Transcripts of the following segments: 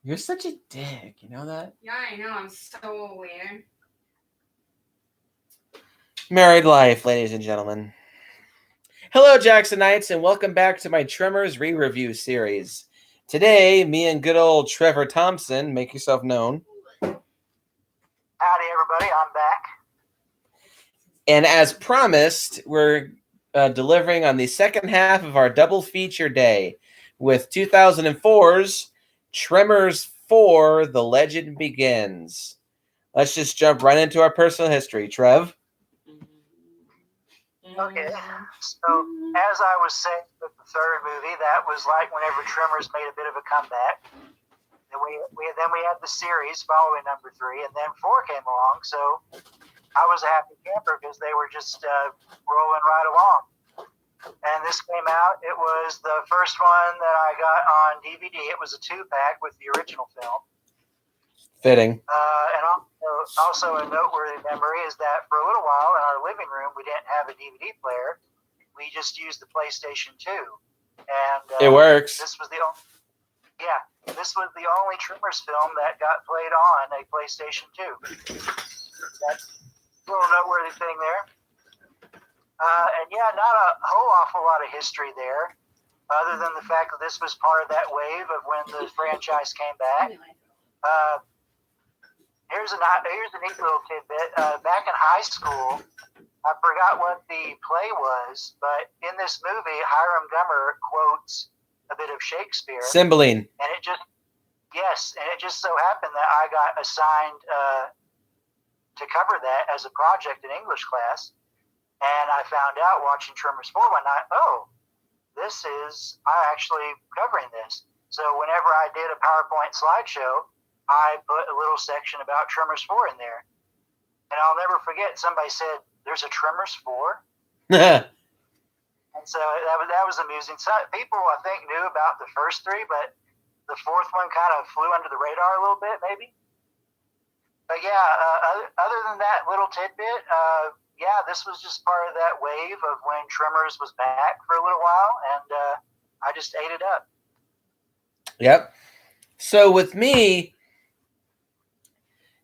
You're such a dick. You know that? Yeah, I know. I'm so aware. Married life, ladies and gentlemen. Hello, Jacksonites, and welcome back to my Tremors re-review series. Today, me and good old Trevor Thomson, make yourself known. Howdy, everybody. I'm back. And as promised, we're delivering on the second half of our double feature day with 2004's Tremors 4, The Legend Begins. Let's just jump right into our personal history. Trev? Okay. So, as I was saying with the third movie, that was like whenever Tremors made a bit of a comeback. And we had the series following number 3, and then 4 came along. So I was a happy camper because they were just rolling right along. And this came out. It was the first one that I got on DVD. It was a 2-pack with the original film. Fitting. And also a noteworthy memory is that for a little while in our living room, we didn't have a DVD player. We just used the PlayStation 2. And it works. This was the only Tremors film that got played on a PlayStation 2. That's a little noteworthy thing there. And yeah, not a whole awful lot of history there, other than the fact that this was part of that wave of when the franchise came back. Here's a neat little tidbit. Back in high school, I forgot what the play was, but in this movie, Hiram Gummer quotes a bit of Shakespeare. Cymbeline. And it just so happened that I got assigned to cover that as a project in English class. And I found out watching Tremors 4 one night, I'm actually covering this. So whenever I did a PowerPoint slideshow, I put a little section about Tremors 4 in there. And I'll never forget, somebody said, there's a Tremors 4? And so that was amusing. So people, I think, knew about the first 3, but the fourth one kind of flew under the radar a little bit, maybe. But yeah, other than that little tidbit, this was just part of that wave of when Tremors was back for a little while, and I just ate it up. Yep. So with me,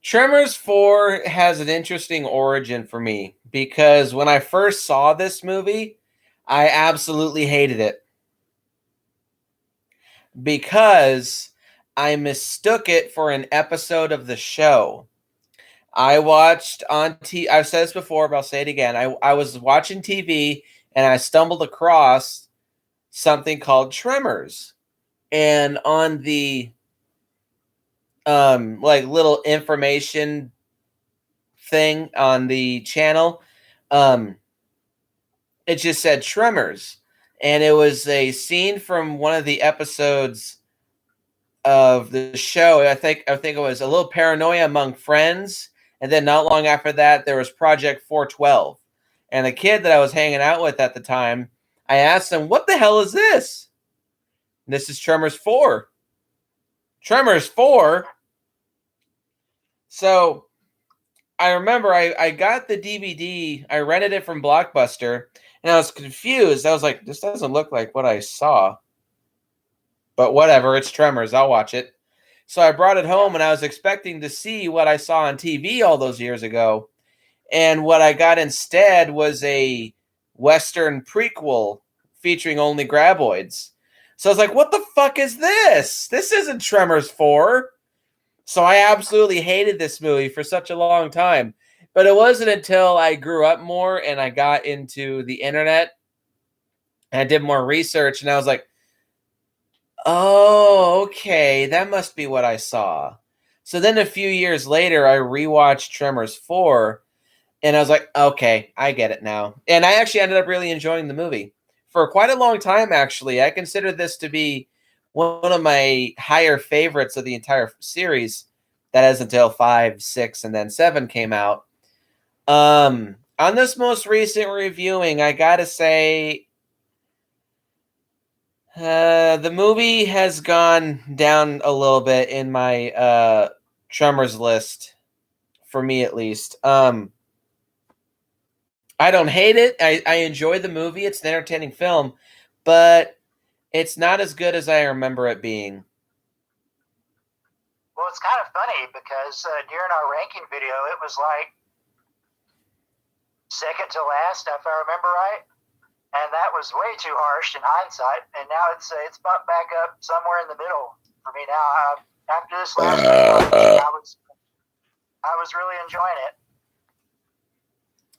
Tremors 4 has an interesting origin for me because when I first saw this movie, I absolutely hated it because I mistook it for an episode of the show. I watched on I've said this before, but I'll say it again. I was watching TV and I stumbled across something called Tremors. And on the little information thing on the channel, it just said Tremors. And it was a scene from one of the episodes of the show. I think it was a little paranoia among friends. And then not long after that, there was Project 412. And the kid that I was hanging out with at the time, I asked him, what the hell is this? And this is Tremors 4. Tremors 4? So I remember I got the DVD. I rented it from Blockbuster. And I was confused. I was like, this doesn't look like what I saw. But whatever, it's Tremors. I'll watch it. So I brought it home, and I was expecting to see what I saw on TV all those years ago. And what I got instead was a Western prequel featuring only graboids. So I was like, what the fuck is this? This isn't Tremors 4. So I absolutely hated this movie for such a long time. But it wasn't until I grew up more and I got into the internet and I did more research, and I was like, oh, okay, that must be what I saw. So then a few years later, I rewatched Tremors 4, and I was like, okay, I get it now. And I actually ended up really enjoying the movie. For quite a long time, actually. I consider this to be one of my higher favorites of the entire series. That is until 5, 6, and then 7 came out. On this most recent reviewing, I gotta say, the movie has gone down a little bit in my Tremors list, for me at least. I don't hate it. I enjoy the movie. It's an entertaining film, but it's not as good as I remember it being. it's kind of funny because during our ranking video, it was like second to last, if I remember right. And that was way too harsh in hindsight. And now it's bumped back up somewhere in the middle for me now. After this last video, I was really enjoying it.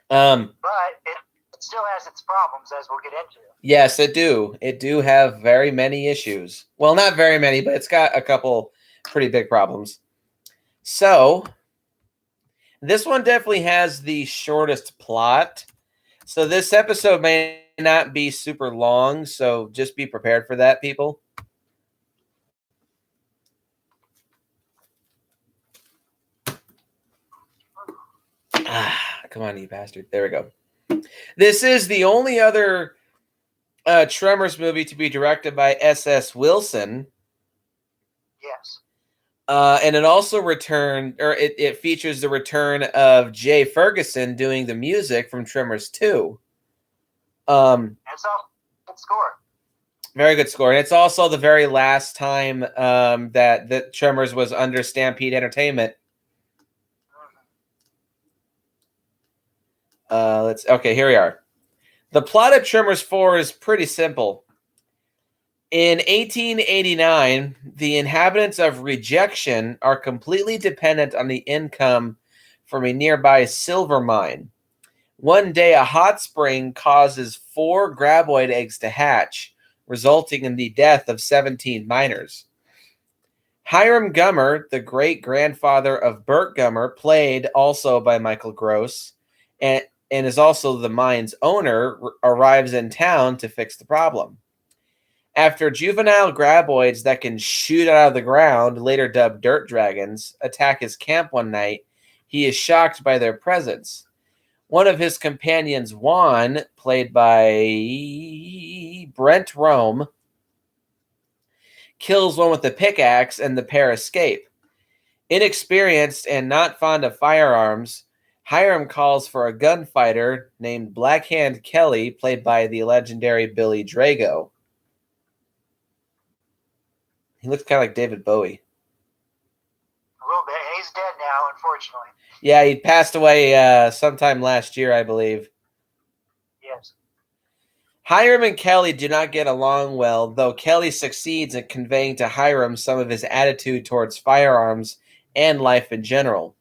But it still has its problems, as we'll get into. Yes, it do. It do have very many issues. Well, not very many, but it's got a couple pretty big problems. So, this one definitely has the shortest plot. So, this episode may not be super long, so just be prepared for that, people. Come on, you bastard. There we go. This is the only other Tremors movie to be directed by S.S. Wilson. Yes. And it also it features the return of Jay Ferguson doing the music from Tremors 2. It's a good score. Very good score. And it's also the very last time that Tremors was under Stampede Entertainment. Okay, here we are. The plot of Tremors 4 is pretty simple. In 1889, the inhabitants of Rejection are completely dependent on the income from a nearby silver mine. One day, a hot spring causes 4 graboid eggs to hatch, resulting in the death of 17 miners. Hiram Gummer, the great-grandfather of Burt Gummer, played also by Michael Gross, and is also the mine's owner, arrives in town to fix the problem. After juvenile graboids that can shoot out of the ground, later dubbed dirt dragons, attack his camp one night, he is shocked by their presence. One of his companions, Juan, played by Brent Rome, kills one with a pickaxe and the pair escape. Inexperienced and not fond of firearms, Hiram calls for a gunfighter named Blackhand Kelly, played by the legendary Billy Drago. He looks kind of like David Bowie. A little bit. He's dead now, unfortunately. Yeah, he passed away sometime last year, I believe. Yes. Hiram and Kelly do not get along well, though Kelly succeeds in conveying to Hiram some of his attitude towards firearms and life in general.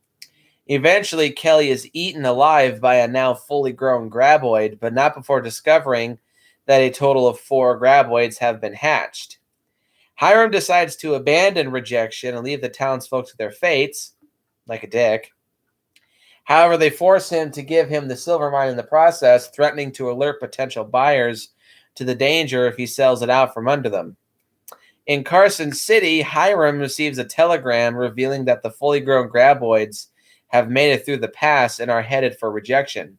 Eventually, Kelly is eaten alive by a now fully grown graboid, but not before discovering that a total of 4 graboids have been hatched. Hiram decides to abandon Rejection and leave the townsfolk to their fates, like a dick. However, they force him to give him the silver mine in the process, threatening to alert potential buyers to the danger if he sells it out from under them. In Carson City, Hiram receives a telegram revealing that the fully grown graboids have made it through the pass and are headed for Rejection.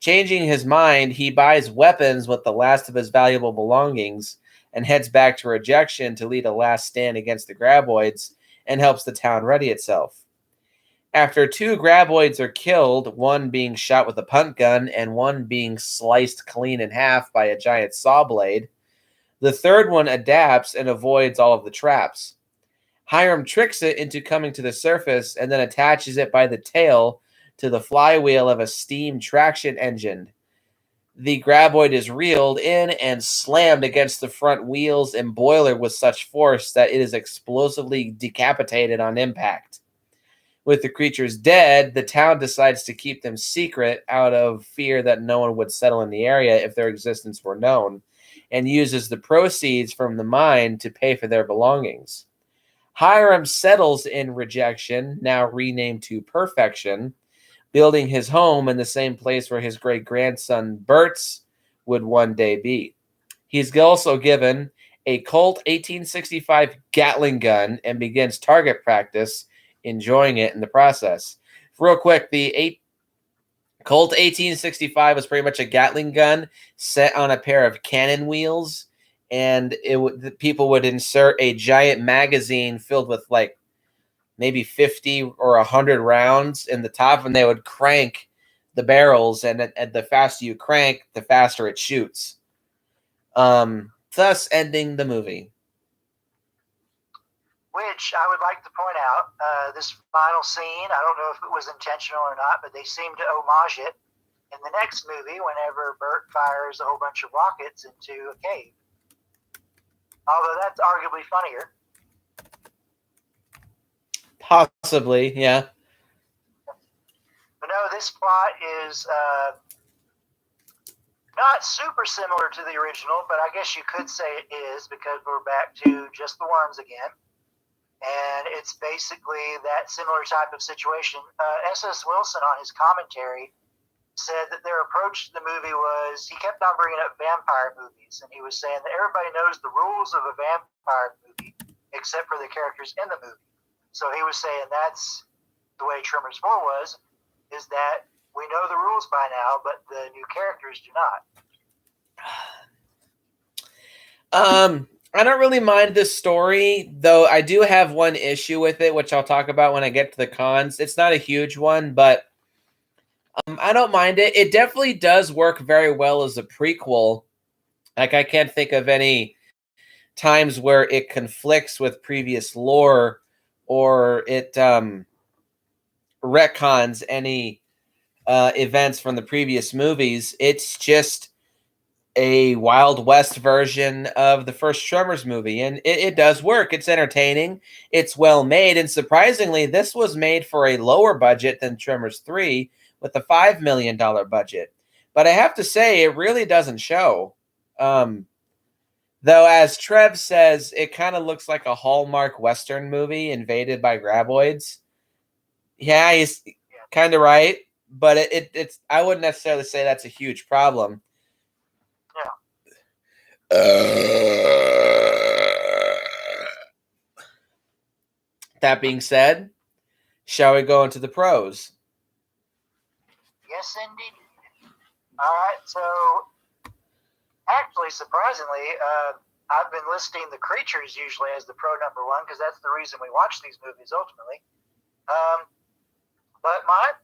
Changing his mind, he buys weapons with the last of his valuable belongings and heads back to Rejection to lead a last stand against the graboids and helps the town ready itself. After 2 graboids are killed, one being shot with a punt gun and one being sliced clean in half by a giant saw blade, the third one adapts and avoids all of the traps. Hiram tricks it into coming to the surface and then attaches it by the tail to the flywheel of a steam traction engine. The graboid is reeled in and slammed against the front wheels and boiler with such force that it is explosively decapitated on impact. With the creatures dead, the town decides to keep them secret out of fear that no one would settle in the area if their existence were known, and uses the proceeds from the mine to pay for their belongings. Hiram settles in Rejection, now renamed to Perfection, building his home in the same place where his great-grandson Bert's would one day be. He's also given a Colt 1865 Gatling gun and begins target practice, enjoying it in the process. Real quick, the Colt 1865 was pretty much a Gatling gun set on a pair of cannon wheels, and people would insert a giant magazine filled with like maybe 50 or 100 rounds in the top, and they would crank the barrels, and the faster you crank, the faster it shoots. Thus ending the movie. which I would like to point out, this final scene, I don't know if it was intentional or not, but they seem to homage it in the next movie whenever Bert fires a whole bunch of rockets into a cave. Although that's arguably funnier. Possibly, yeah. But no, this plot is not super similar to the original, but I guess you could say it is because we're back to just the worms again. And it's basically that similar type of situation. S.S. Wilson on his commentary said that their approach to the movie was, he kept on bringing up vampire movies, and he was saying that everybody knows the rules of a vampire movie except for the characters in the movie. So he was saying that's the way Tremors 4 was, is that we know the rules by now, but the new characters do not. I don't really mind this story, though I do have one issue with it, which I'll talk about when I get to the cons. It's not a huge one, but I don't mind it. It definitely does work very well as a prequel. Like, I can't think of any times where it conflicts with previous lore or it retcons any events from the previous movies. It's just a Wild West version of the first Tremors movie, and it does work. It's entertaining. It's well made, and surprisingly, this was made for a lower budget than Tremors 3 with a $5 million budget. But I have to say, it really doesn't show. Though, as Trev says, it kind of looks like a Hallmark Western movie invaded by graboids. Yeah, he's kind of right, but it's I wouldn't necessarily say that's a huge problem. That being said, shall we go into the pros? Yes, indeed. All right, so actually, surprisingly, I've been listing the creatures usually as the pro number one because that's the reason we watch these movies ultimately. But my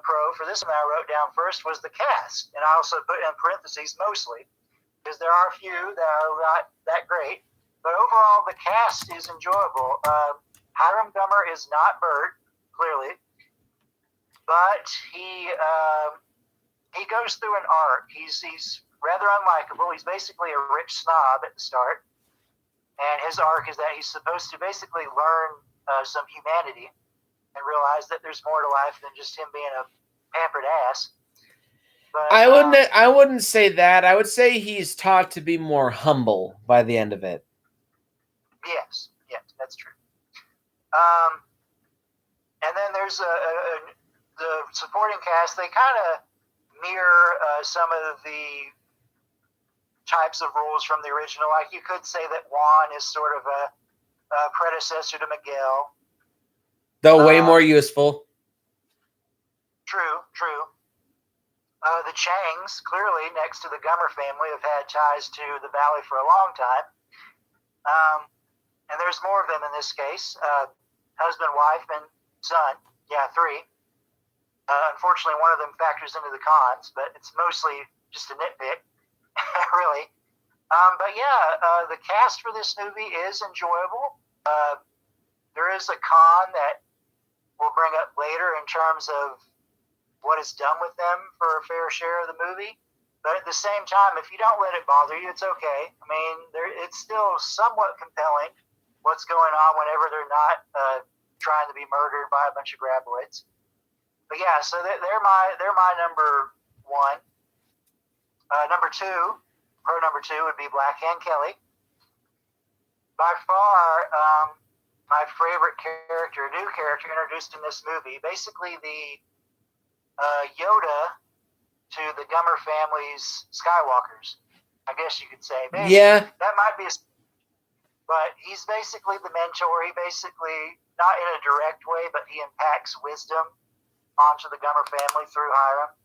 pro for this one I wrote down first was the cast, and I also put in parentheses mostly because there are a few that are not that great. But overall, the cast is enjoyable. Hiram Gummer is not Bert, clearly, but he goes through an arc. He's rather unlikable. He's basically a rich snob at the start, and his arc is that he's supposed to basically learn some humanity and realize that there's more to life than just him being a pampered ass. But, I wouldn't say that. I would say he's taught to be more humble by the end of it. Yes, that's true. And then there's the supporting cast. They kind of mirror some of the types of roles from the original. Like, you could say that Juan is sort of a predecessor to Miguel. Though way more useful. True. The Changs, clearly, next to the Gummer family, have had ties to the Valley for a long time. And there's more of them in this case. Husband, wife, and son. Yeah, 3. Unfortunately, one of them factors into the cons, but it's mostly just a nitpick, really. But yeah, the cast for this movie is enjoyable. There is a con that we'll bring up later in terms of what is done with them for a fair share of the movie. But at the same time, if you don't let it bother you, it's okay. I mean, it's still somewhat compelling what's going on whenever they're not trying to be murdered by a bunch of graboids. But yeah, so they're my number one. Number two, pro number 2 would be Black Hand Kelly. By far, my favorite character, new character introduced in this movie, basically the Yoda to the Gummer family's Skywalkers, I guess you could say. Maybe. Yeah. That might be but he's basically the mentor. He basically, not in a direct way, but he impacts wisdom onto the Gummer family through Hiram.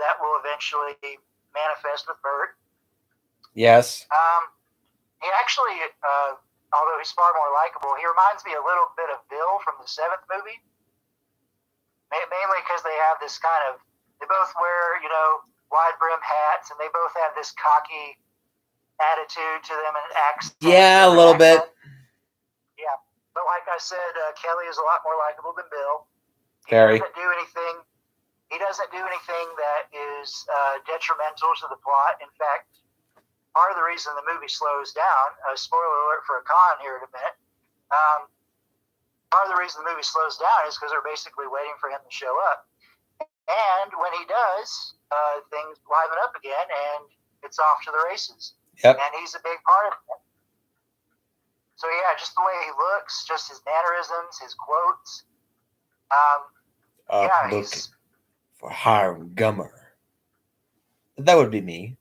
That will eventually manifest with Bert. Yes. He actually, although he's far more likable, he reminds me a little bit of Bill from the 7th movie. Mainly because they have this they both wear, wide brim hats, and they both have this cocky attitude to them and accent. Yeah, a little bit. Yeah, I said, Kelly is a lot more likable than Bill. He Very. doesn't do anything. He doesn't do anything that is detrimental to the plot. In fact, part of the reason the movie slows down. Spoiler alert for a con here in a minute. Part of the reason the movie slows down is because they're basically waiting for him to show up. And when he does, things liven up again, and it's off to the races. Yep. And he's a big part of it. So yeah, just the way he looks, just his mannerisms, his quotes. Yeah, Looking he's for Hiram Gummer. That would be me.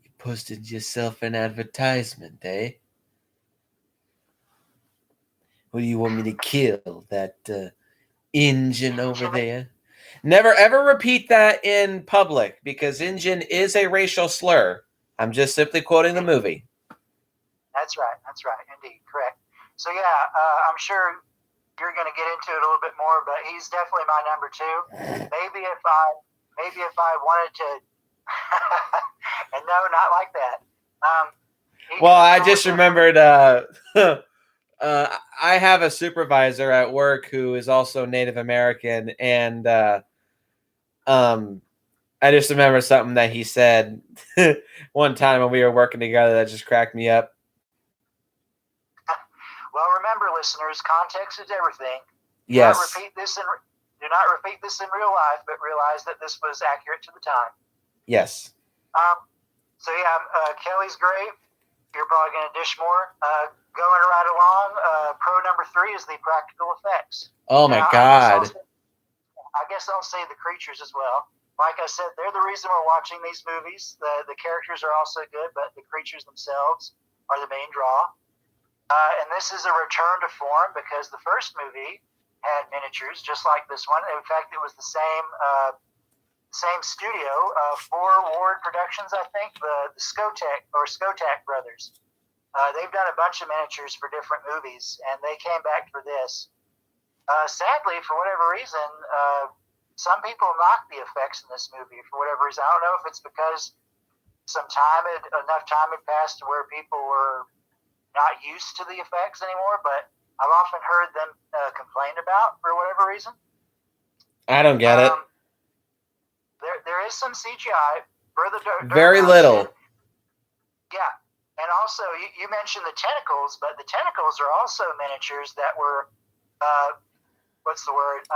You posted yourself an advertisement, eh? What do you want me to kill? That Injun over there? Never ever repeat that in public, because Injun is a racial slur. I'm just simply quoting the movie. That's right, indeed, correct. So yeah, I'm sure you're going to get into it a little bit more, but he's definitely my number 2. Maybe if I wanted to, and no, not like that. Well, I just remembered. I have a supervisor at work who is also Native American, and I just remember something that he said one time when we were working together that just cracked me up. Well, remember, listeners, context is everything. Yes. Do not repeat this in real life, but realize that this was accurate to the time. Yes. So yeah, Kelly's great. You're probably going to dish more. Going right along, pro number 3 is the practical effects. Oh my God. I guess I'll say the creatures as well. Like I said, they're the reason we're watching these movies. The characters are also good, but the creatures themselves are the main draw. And this is a return to form because the first movie had miniatures just like this one. In fact, it was the same studio, 4 Ward Productions, I think, the Skotak brothers. They've done a bunch of miniatures for different movies, and they came back for this. Sadly, for whatever reason, some people knocked the effects in this movie for whatever reason. I don't know if it's because enough time had passed to where people were not used to the effects anymore, but I've often heard them complained about for whatever reason. I don't get it. There is some CGI. Very little. Yeah. And also, you mentioned the tentacles, but the tentacles are also miniatures that were, what's the word?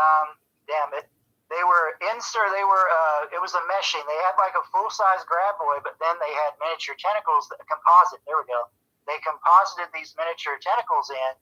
Damn it. It was a meshing. They had like a full-size graboid, but then they had miniature tentacles, composite. There we go. They composited these miniature tentacles in.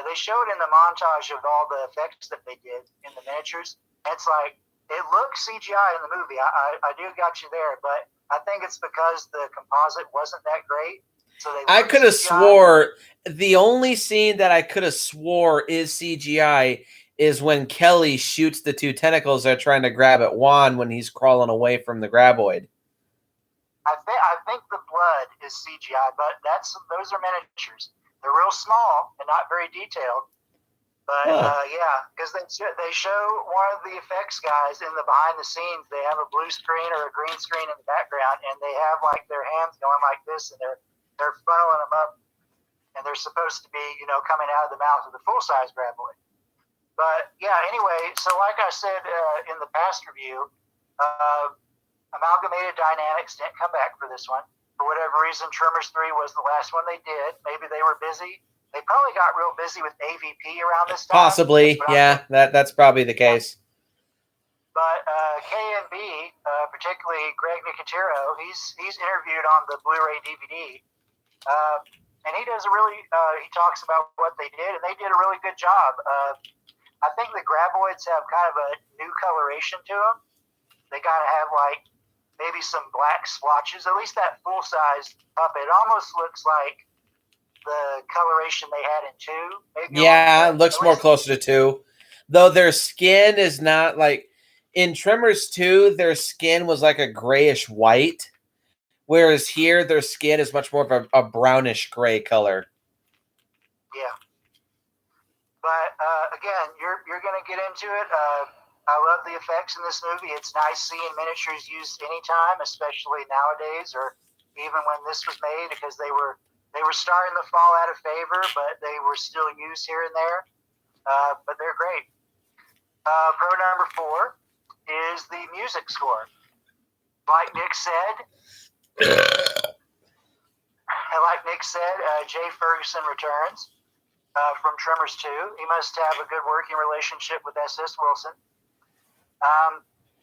They showed in the montage of all the effects that they did in the miniatures. It's like, it looks CGI in the movie. I do got you there, but I think it's because the composite wasn't that great. So I could have swore the only scene that I could have swore is CGI is when Kelly shoots the 2 tentacles that are trying to grab at Juan when he's crawling away from the graboid. I think the blood is CGI, but those are miniatures. They're real small and not very detailed. But yeah, because they show one of the effects guys in the behind the scenes. They have a blue screen or a green screen in the background, and they have like their hands going like this, and they're funneling them up, and they're supposed to be coming out of the mouth of the full size graboid. But yeah, anyway, so like I said in the past review, Amalgamated Dynamics didn't come back for this one. For whatever reason, Tremors 3 was the last one they did. Maybe they were busy. They probably got real busy with AVP around this time. Possibly, yeah. That's probably the case. But K&B, particularly Greg Nicotero, he's interviewed on the Blu-ray DVD, and he does he talks about what they did, and they did a really good job. I think the graboids have kind of a new coloration to them. They gotta have like maybe some black splotches. At least that full-size puppet almost looks like the coloration they had in 2. Yeah, it looks more closer to 2. Though their skin is not like in Tremors 2, their skin was like a grayish white, whereas here their skin is much more of a brownish gray color. Yeah. But again, you're going to get into it. I love the effects in this movie. It's nice seeing miniatures used anytime, especially nowadays, or even when this was made, because they were They were starting to fall out of favor, but they were still used here and there. But they're great. Pro number 4 is the music score. Like Nick said, Jay Ferguson returns from Tremors 2. He must have a good working relationship with S.S. Wilson.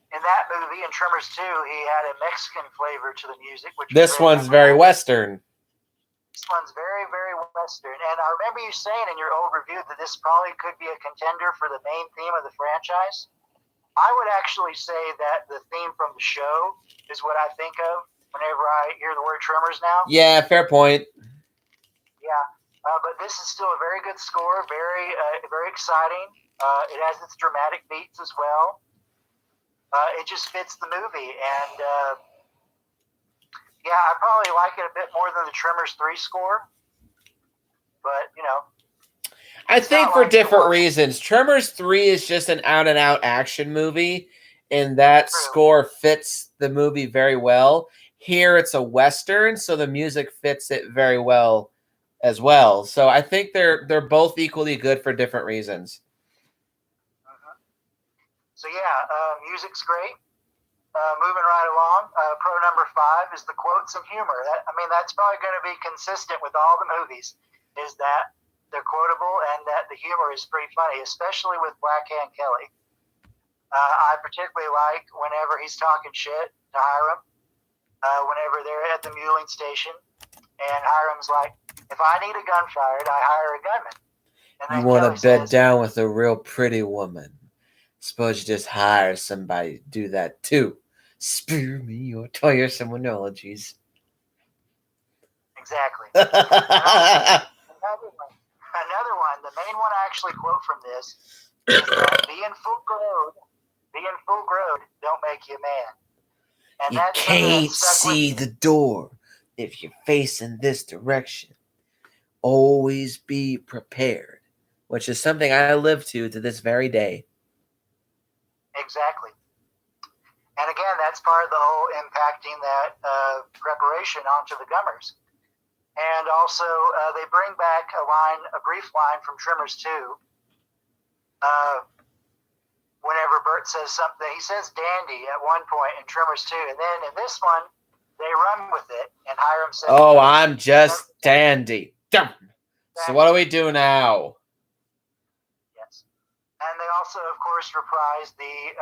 In that movie, in Tremors 2, he had a Mexican flavor to the music. This one's very Western. This one's very, very Western. And I remember you saying in your old review that this probably could be a contender for the main theme of the franchise. I would actually say that the theme from the show is what I think of whenever I hear the word Tremors now. Yeah, fair point. Yeah, but this is still a very good score, very exciting. It has its dramatic beats as well. It just fits the movie, and yeah, I probably like it a bit more than the Tremors 3 score, but I think for different reasons. Tremors 3 is just an out-and-out action movie, and that score fits the movie very well. Here it's a Western, so the music fits it very well as well. So I think they're both equally good for different reasons. So yeah, music's great. Moving right along, pro number 5 is the quotes and humor. That's probably going to be consistent with all the movies, is that they're quotable and that the humor is pretty funny, especially with Black Hand Kelly. I particularly like whenever he's talking shit to Hiram, whenever they're at the muling station, and Hiram's like, if I need a gun fired, I hire a gunman. You want to bed down with a real pretty woman. Suppose you just hire somebody to do that too. Spare me your tiresome analogies. Exactly. Another one, the main one I actually quote from this is that being full growed don't make you a man. And you can't see the door if you're facing this direction. Always be prepared, which is something I live to this very day. Exactly. And again, that's part of the whole impacting that preparation onto the gummers. And also, they bring back a brief line from Tremors 2. Whenever Bert says something, he says dandy at one point in Tremors 2. And then in this one, they run with it. And Hiram says, oh, I'm just dandy. So what do we do now? Yes. And they also, of course, reprise the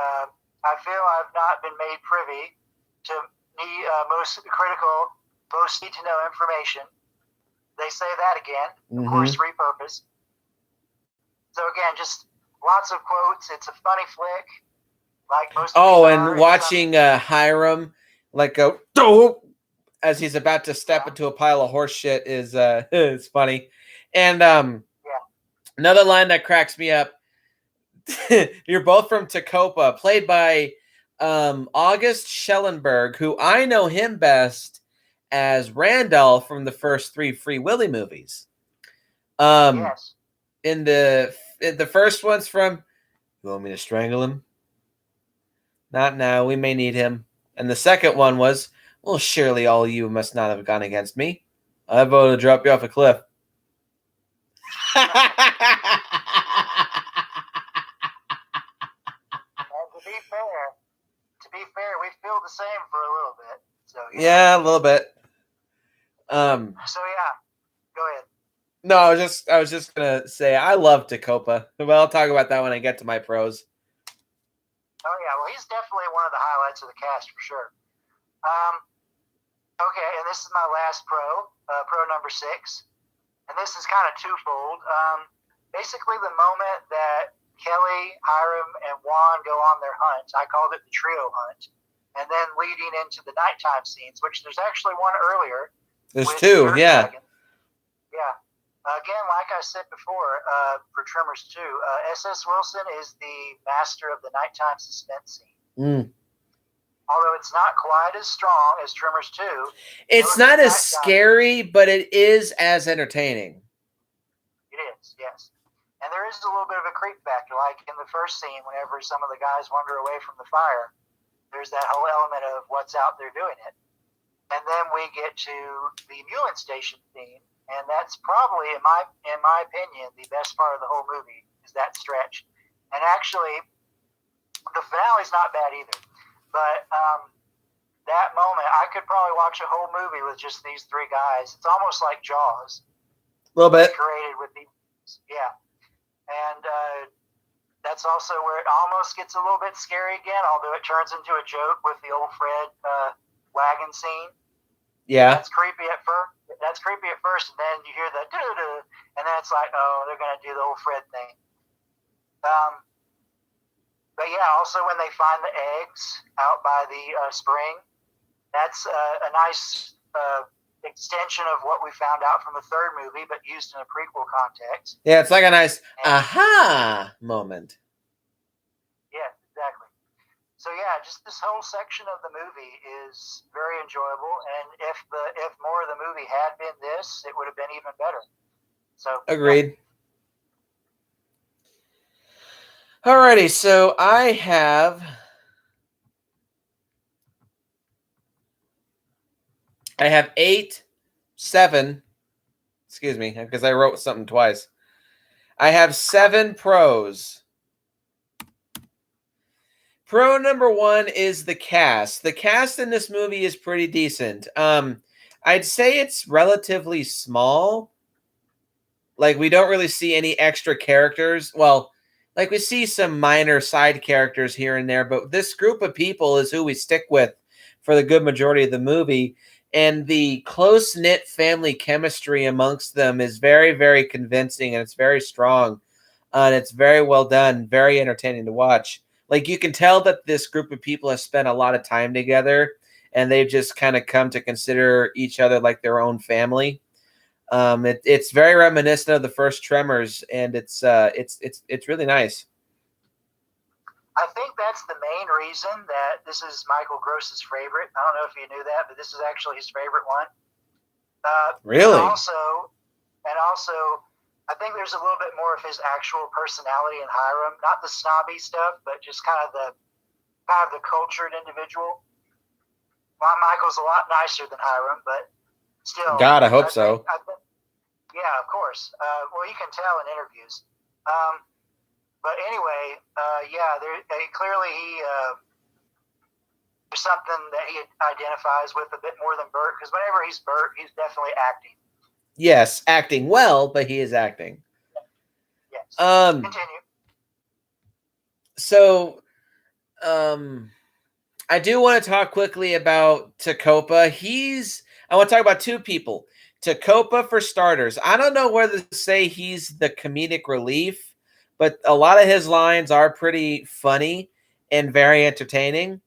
I feel I've not been made privy to the most critical, most need-to-know information. They say that again, of course, repurposed. So again, just lots of quotes. It's a funny flick, like most. And watching Hiram go as he's about to step into a pile of horse shit is funny. And another line that cracks me up. You're both from Tacopa, played by August Schellenberg, who I know him best as Randolph from the first 3 Free Willy movies. Yes. In the first one's from, you want me to strangle him? Not now, we may need him. And the second one was, well, surely all you must not have gone against me. I voted to drop you off a cliff. To be fair, we feel the same for a little bit. So yeah, a little bit. So yeah, go ahead. No, I was just gonna say I love Tacopa. But I'll talk about that when I get to my pros. Oh yeah, well he's definitely one of the highlights of the cast for sure. Okay, and this is my last pro number 6, and this is kind of twofold. Basically, the moment that Kelly, Hiram, and Juan go on their hunt, I called it the trio hunt, and then leading into the nighttime scenes, which there's actually one earlier. There's 2, yeah. Yeah. Again, like I said before, for Tremors 2, S.S. Wilson is the master of the nighttime suspense scene. Although it's not quite as strong as Tremors 2. It's not as scary, but it is as entertaining. It is, yes. And there is a little bit of a creep factor, like in the first scene, whenever some of the guys wander away from the fire, there's that whole element of what's out there doing it. And then we get to the Mullen Station theme, and that's probably, in my opinion, the best part of the whole movie is that stretch. And actually, the finale's not bad either. But that moment, I could probably watch a whole movie with just these three guys. It's almost like Jaws. A little bit. Created with these, yeah. And that's also where it almost gets a little bit scary again, although it turns into a joke with the old Fred wagon scene. Yeah. That's creepy at first. And then you hear the doo-doo, and then it's like, oh, they're going to do the old Fred thing. But yeah, also when they find the eggs out by the spring, that's a nice extension of what we found out from the third movie, but used in a prequel context. Yeah, it's like a nice aha moment. Yeah, exactly. So yeah, just this whole section of the movie is very enjoyable, and if more of the movie had been this, it would have been even better. So agreed. Yeah. Alrighty, so I have I have 7. Excuse me, because I wrote something twice. I have 7 pros. Pro number 1 is the cast. The cast in this movie is pretty decent. I'd say it's relatively small. Like, we don't really see any extra characters. Well, like, we see some minor side characters here and there, but this group of people is who we stick with for the good majority of the movie. And the close-knit family chemistry amongst them is very, very convincing, and it's very strong. And it's very well done, very entertaining to watch. Like, you can tell that this group of people has spent a lot of time together, and they've just kind of come to consider each other like their own family. It's very reminiscent of the first Tremors, and it's really nice. I think that's the main reason that this is Michael Gross's favorite. I don't know if you knew that, but this is actually his favorite one. Really? And also, I think there's a little bit more of his actual personality in Hiram, not the snobby stuff, but just kind of the cultured individual. Michael's a lot nicer than Hiram, but still. God, I hope so. Yeah, of course. Well, you can tell in interviews. But anyway, clearly there's something that he identifies with a bit more than Bert, because whenever he's Bert, he's definitely acting. Yes, acting well, but he is acting. Yes. Continue. So, I do want to talk quickly about Tacopa. I want to talk about 2 people. Tacopa, for starters. I don't know whether to say he's the comedic relief, but a lot of his lines are pretty funny and very entertaining.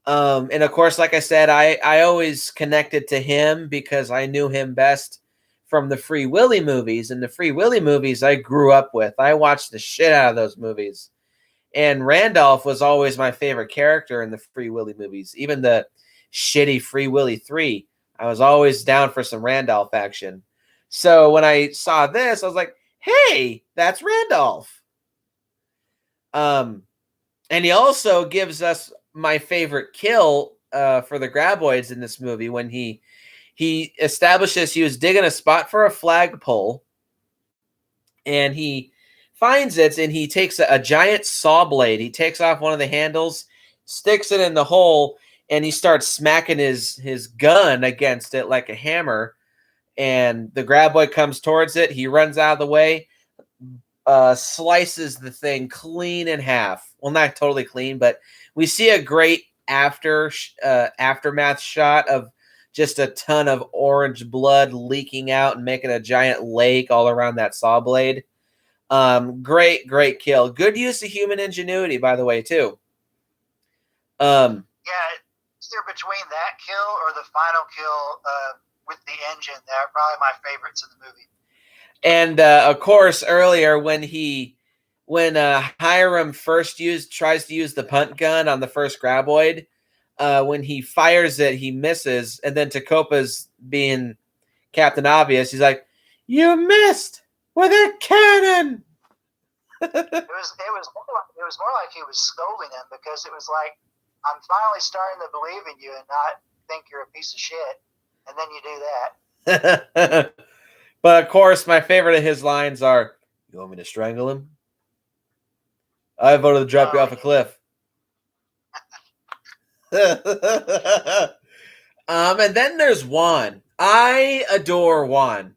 And of course, like I said, I always connected to him because I knew him best from the Free Willy movies. And the Free Willy movies I grew up with. I watched the shit out of those movies. And Randolph was always my favorite character in the Free Willy movies. Even the shitty Free Willy 3. I was always down for some Randolph action. So when I saw this, I was like, hey, that's Randolph. And he also gives us my favorite kill for the graboids in this movie when he establishes he was digging a spot for a flagpole, and he finds it, and he takes a giant saw blade. He takes off one of the handles, sticks it in the hole, and he starts smacking his gun against it like a hammer. And the graboid comes towards it. He runs out of the way, slices the thing clean in half. Well, not totally clean, but we see a great aftermath shot of just a ton of orange blood leaking out and making a giant lake all around that saw blade. Great kill. Good use of human ingenuity, by the way, too. Yeah, either between that kill or the final kill with the engine, they're probably my favorites in the movie. And of course, earlier when Hiram first tries to use the punt gun on the first graboid, when he fires it, he misses, and then Tacopa's being Captain Obvious. He's like, "You missed with a cannon." It was more like he was scolding him, because it was like, I'm finally starting to believe in you and not think you're a piece of shit, and then you do that. But of course, my favorite of his lines are, "You want me to strangle him? I voted to drop you off a cliff." And then there's Juan. I adore Juan.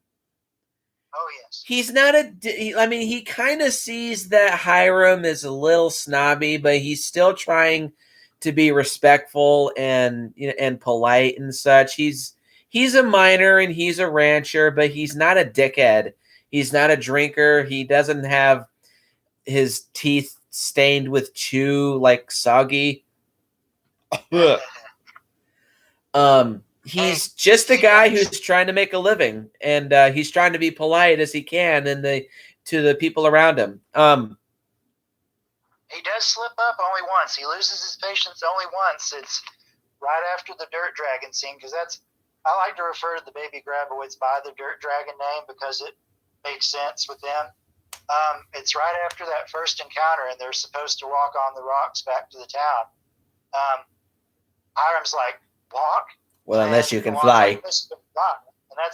Oh yes. He's not I mean, he kind of sees that Hiram is a little snobby, but he's still trying to be respectful and and polite and such. He's a miner and he's a rancher, but he's not a dickhead. He's not a drinker. He doesn't have his teeth stained with chew like soggy. He's just a guy who's trying to make a living, and he's trying to be polite as he can to the people around him. He does slip up only once. He loses his patience only once. It's right after the dirt dragon scene, because I like to refer to the baby graboids by the dirt dragon name because it makes sense with them. It's right after that first encounter, and they're supposed to walk on the rocks back to the town. Hiram's like, walk? Well, unless you can fly. Like, and that's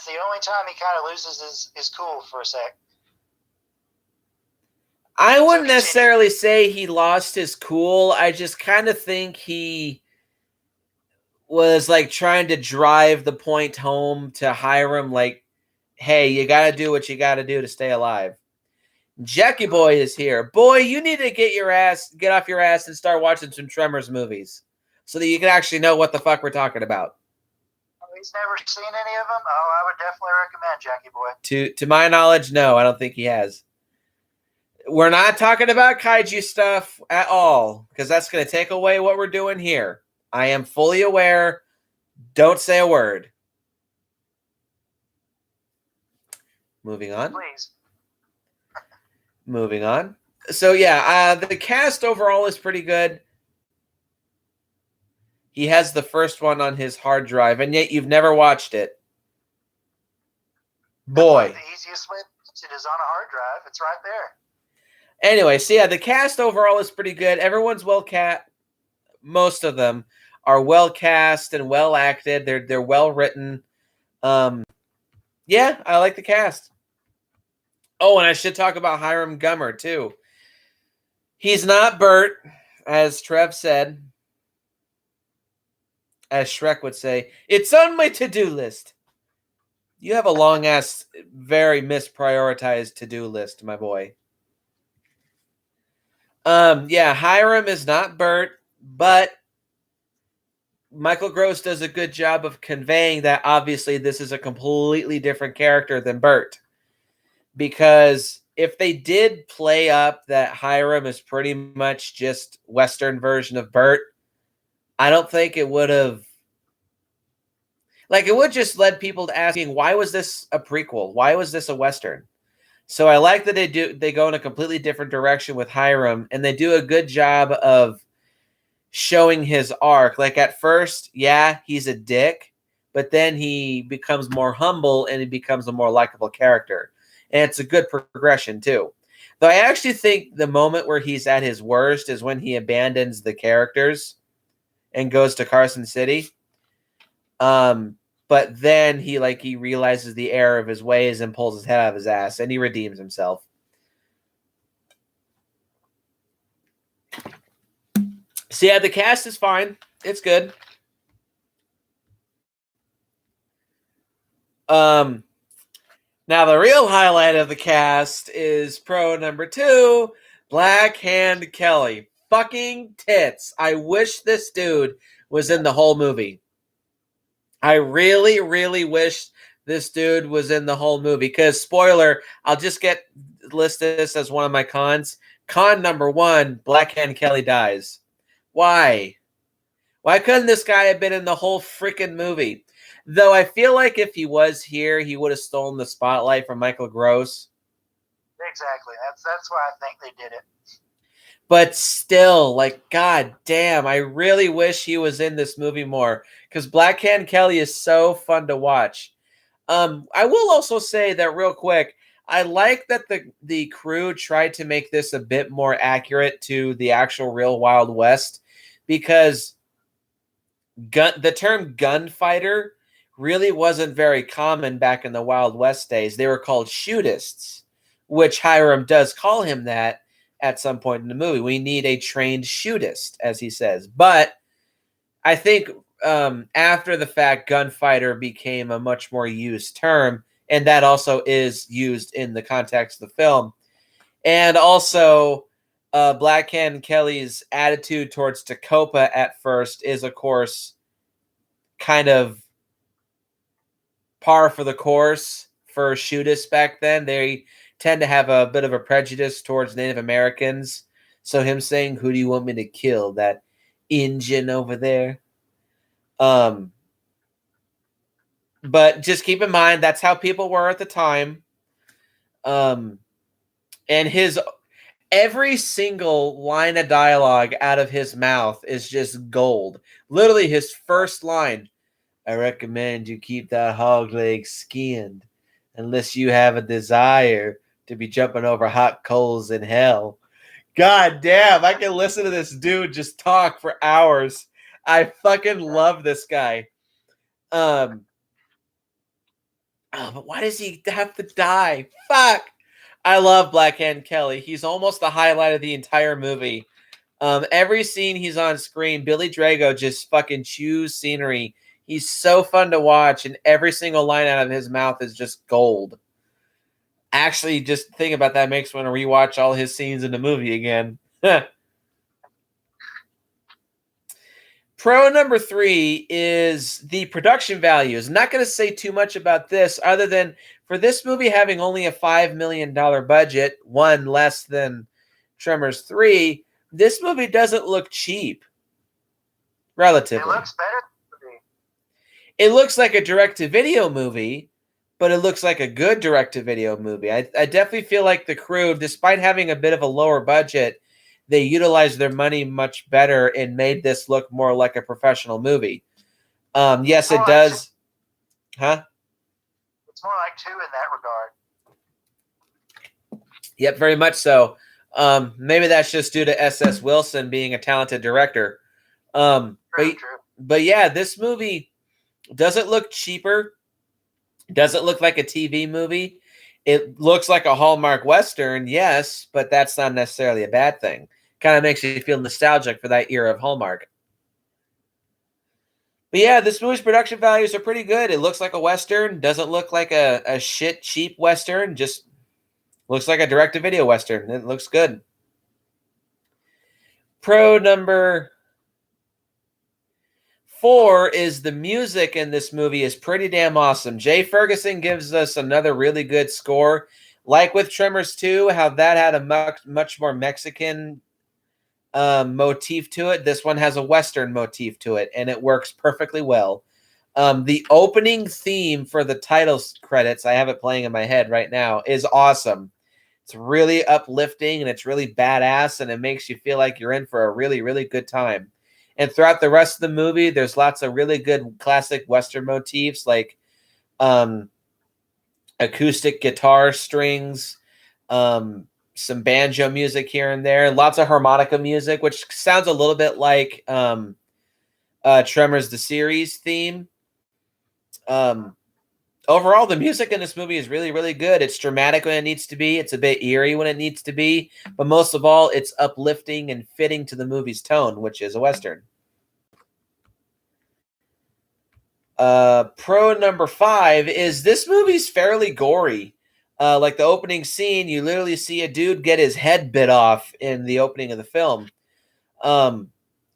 the only time he kind of loses his cool for a sec. I wouldn't necessarily say he lost his cool. I just kind of think he was like trying to drive the point home to Hiram, like, hey, you got to do what you got to do to stay alive. Jackie Boy is here. Boy, you need to get off your ass and start watching some Tremors movies so that you can actually know what the fuck we're talking about. He's never seen any of them? Oh, I would definitely recommend Jackie Boy. To my knowledge, no, I don't think he has. We're not talking about kaiju stuff at all, because that's going to take away what we're doing here. I am fully aware. Don't say a word. Moving on. Please. Moving on. So yeah, the cast overall is pretty good. He has the first one on his hard drive, and yet you've never watched it. Boy. The easiest way to watch it is on a hard drive. It's right there. Anyway, so yeah, the cast overall is pretty good. Everyone's well cast. Most of them are well cast and well acted. They're well written. Yeah, I like the cast. Oh, and I should talk about Hiram Gummer too. He's not Bert, as Trev said. As Shrek would say, it's on my to-do list. You have a long-ass, very misprioritized to-do list, my boy. Yeah, Hiram is not Bert, but Michael Gross does a good job of conveying that obviously this is a completely different character than Bert. Because if they did play up that Hiram is pretty much just Western version of Bert, I don't think it would have. Like, it would just led people to asking, why was this a prequel? Why was this a Western? So I like that they go in a completely different direction with Hiram, and they do a good job of showing his arc. Like, at first, yeah, he's a dick, but then he becomes more humble and he becomes a more likable character. And it's a good progression, too. Though I actually think the moment where he's at his worst is when he abandons the characters and goes to Carson City. But then he realizes the error of his ways and pulls his head out of his ass, and he redeems himself. So yeah, the cast is fine. It's good. Now the real highlight of the cast is pro number 2, Black Hand Kelly. Fucking tits. I wish this dude was in the whole movie. I really, really wish this dude was in the whole movie. Because, spoiler, I'll just list this as one of my cons. Con number 1, Black Hand Kelly dies. Why? Why couldn't this guy have been in the whole freaking movie? Though I feel like if he was here, he would have stolen the spotlight from Michael Gross. Exactly. That's why I think they did it. But still, god damn, I really wish he was in this movie more. Because Black Hand Kelly is so fun to watch. I will also say that real quick, I like that the crew tried to make this a bit more accurate to the actual real Wild West. Because the term gunfighter really wasn't very common back in the Wild West days. They were called shootists, which Hiram does call him that at some point in the movie. We need a trained shootist, as he says. But I think after the fact, gunfighter became a much more used term, and that also is used in the context of the film. And also, Black Hand Kelly's attitude towards Tacopa at first is, of course, kind of par for the course for shooters back then. They tend to have a bit of a prejudice towards Native Americans. So him saying, "Who do you want me to kill? That Injun over there?" But just keep in mind that's how people were at the time. And his every single line of dialogue out of his mouth is just gold. Literally, his first line: "I recommend you keep that hog leg skinned, unless you have a desire to be jumping over hot coals in hell." God damn, I can listen to this dude just talk for hours. I fucking love this guy. But why does he have to die? Fuck. I love Black Hand Kelly. He's almost the highlight of the entire movie. Every scene he's on screen, Billy Drago just fucking chews scenery. He's so fun to watch, and every single line out of his mouth is just gold. Actually, just think about that makes me want to rewatch all his scenes in the movie again. Pro number 3 is the production values. I'm not going to say too much about this other than for this movie having only a $5 million budget, one less than Tremors 3, this movie doesn't look cheap. Relatively. It looks better than me. It looks like a direct-to-video movie, but it looks like a good direct-to-video movie. I definitely feel like the crew, despite having a bit of a lower budget, they utilized their money much better and made this look more like a professional movie. Yes, it does. Huh? It's more like 2 in that regard. Yep, very much so. Maybe that's just due to S.S. Wilson being a talented director. True. But yeah, this movie doesn't look cheaper. Doesn't look like a TV movie. It looks like a Hallmark Western, yes, but that's not necessarily a bad thing. Kind of makes you feel nostalgic for that era of Hallmark. But yeah, this movie's production values are pretty good. It looks like a Western. Doesn't look like a shit cheap Western. Just looks like a direct-to-video Western. It looks good. Pro number 4 is the music in this movie is pretty damn awesome. Jay Ferguson gives us another really good score. Like with Tremors 2, how that had a much more Mexican motif to it. This one has a Western motif to it, and it works perfectly well. The opening theme for the title credits, I have it playing in my head right now, is awesome. It's really uplifting, and it's really badass, and it makes you feel like you're in for a really, really good time. And throughout the rest of the movie, there's lots of really good classic Western motifs like acoustic guitar strings, some banjo music here and there, lots of harmonica music, which sounds a little bit like Tremors the series theme. Overall, the music in this movie is really, really good. It's dramatic when it needs to be. It's a bit eerie when it needs to be. But most of all, it's uplifting and fitting to the movie's tone, which is a Western. Pro number 5 is this movie's fairly gory. Like the opening scene, you literally see a dude get his head bit off in the opening of the film. And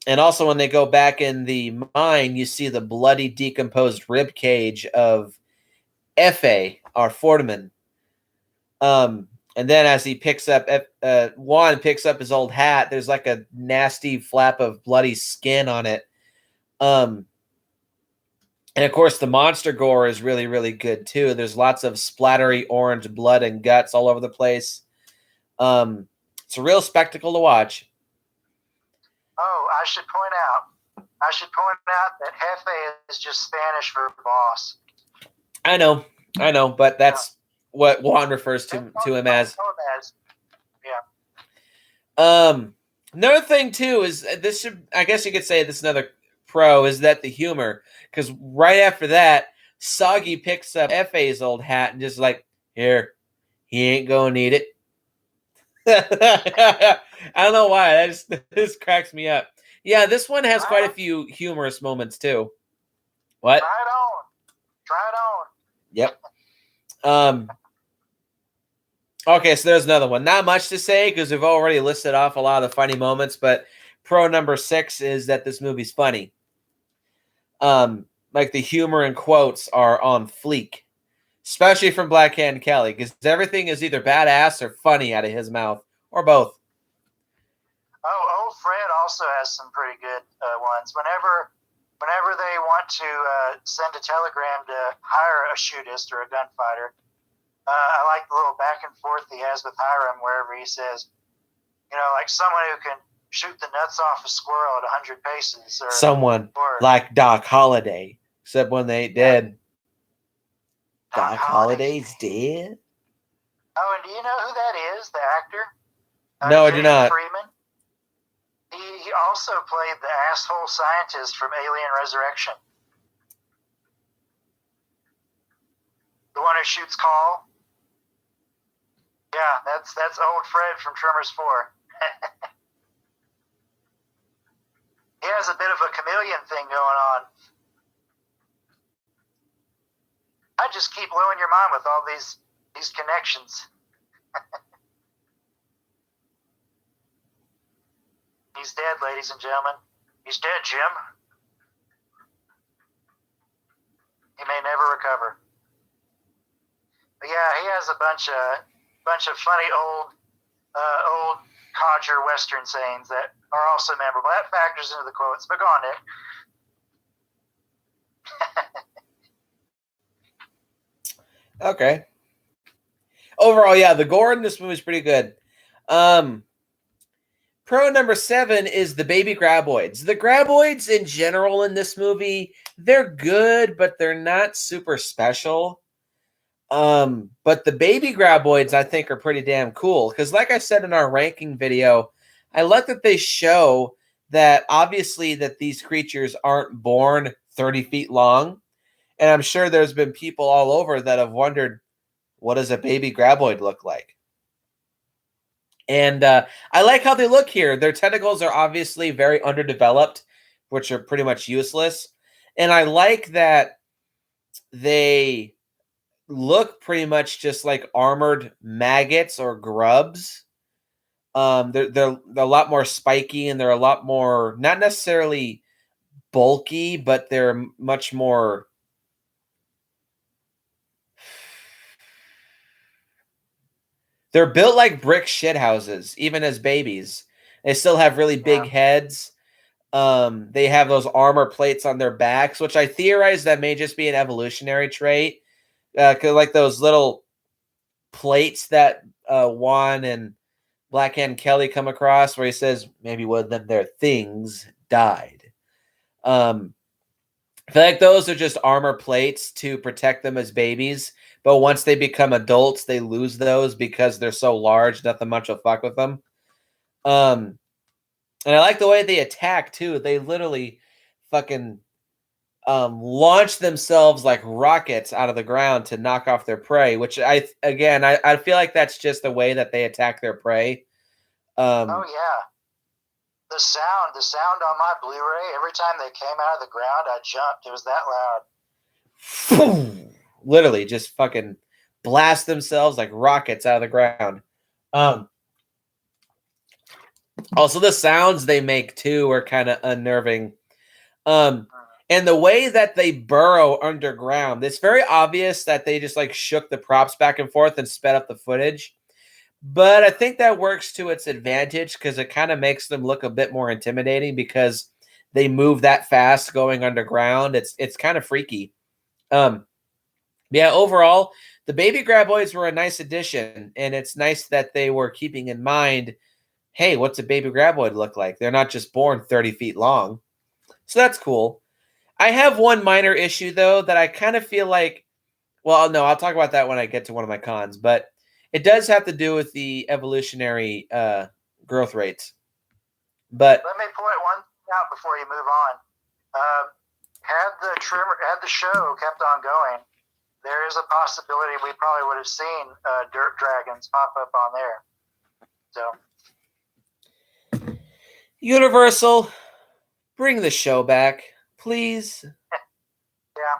also when they go back in the mine, you see the bloody decomposed rib cage of F.A., our Fordeman. And then as he picks up, Juan picks up his old hat, there's like a nasty flap of bloody skin on it. And of course, the monster gore is really, really good too. There's lots of splattery orange blood and guts all over the place. It's a real spectacle to watch. Oh, I should point out that Jefe is just Spanish for boss. I know, but that's what Juan refers to him as. Yeah. Another thing too is this should, I guess you could say this is another pro, is that the humor, because right after that, Soggy picks up F.A.'s old hat and just like, here, he ain't gonna need it. I don't know why. This cracks me up. Yeah, this one has quite a few humorous moments too. What? Try it on. Try it on. Yep. Okay, so there's another one. Not much to say because we've already listed off a lot of funny moments, but pro number 6 is that this movie's funny. Like the humor and quotes are on fleek, especially from Black Hand Kelly, because everything is either badass or funny out of his mouth, or both. Oh, old Fred also has some pretty good ones. Whenever they want to send a telegram to hire a shootist or a gunfighter, I like the little back and forth he has with Hiram, wherever he says, like someone who can shoot the nuts off a squirrel at 100 paces. Someone like Doc Holliday, except when they ain't dead. Doc Holliday's dead? Oh, and do you know who that is, the actor? No, I do not. Freeman. He also played the asshole scientist from Alien Resurrection. The one who shoots Call. Yeah, that's old Fred from Tremors 4. He has a bit of a chameleon thing going on. I just keep blowing your mind with all these connections. He's dead, ladies and gentlemen. He's dead, Jim. He may never recover. But yeah, he has a bunch of funny old codger Western sayings that are also memorable. That factors into the quotes. But go on, Nick. Okay. Overall, yeah, the gore in this movie is pretty good. Pro number 7 is the baby graboids. The graboids in general in this movie, they're good, but they're not super special. But the baby graboids, I think, are pretty damn cool. Because like I said in our ranking video, I like that they show that obviously that these creatures aren't born 30 feet long. And I'm sure there's been people all over that have wondered, what does a baby graboid look like? And I like how they look here. Their tentacles are obviously very underdeveloped, which are pretty much useless. And I like that they look pretty much just like armored maggots or grubs. They're a lot more spiky, and they're a lot more, not necessarily bulky, but they're much more... They're built like brick shithouses, even as babies. They still have really big heads. They have those armor plates on their backs, which I theorize that may just be an evolutionary trait. Cause like those little plates that Juan and Black Hand Kelly come across, where he says maybe one of them, their things died. I feel like those are just armor plates to protect them as babies. But once they become adults, they lose those because they're so large, nothing much will fuck with them. And I like the way they attack, too. They literally fucking launch themselves like rockets out of the ground to knock off their prey, which I feel like that's just the way that they attack their prey. Oh, yeah. The sound on my Blu-ray, every time they came out of the ground, I jumped. It was that loud. Literally just fucking blast themselves like rockets out of the ground. Also, the sounds they make too are kind of unnerving. And the way that they burrow underground, it's very obvious that they just like shook the props back and forth and sped up the footage. But I think that works to its advantage because it kind of makes them look a bit more intimidating because they move that fast going underground. It's kind of freaky. Yeah, overall, the baby graboids were a nice addition, and it's nice that they were keeping in mind, hey, what's a baby graboid look like? They're not just born 30 feet long. So that's cool. I have one minor issue, though, that I kind of feel like, well, no, I'll talk about that when I get to one of my cons, but it does have to do with the evolutionary growth rates. But let me point one out before you move on. Had the show kept on going, there is a possibility we probably would have seen dirt dragons pop up on there. So, Universal, bring the show back, please. Yeah,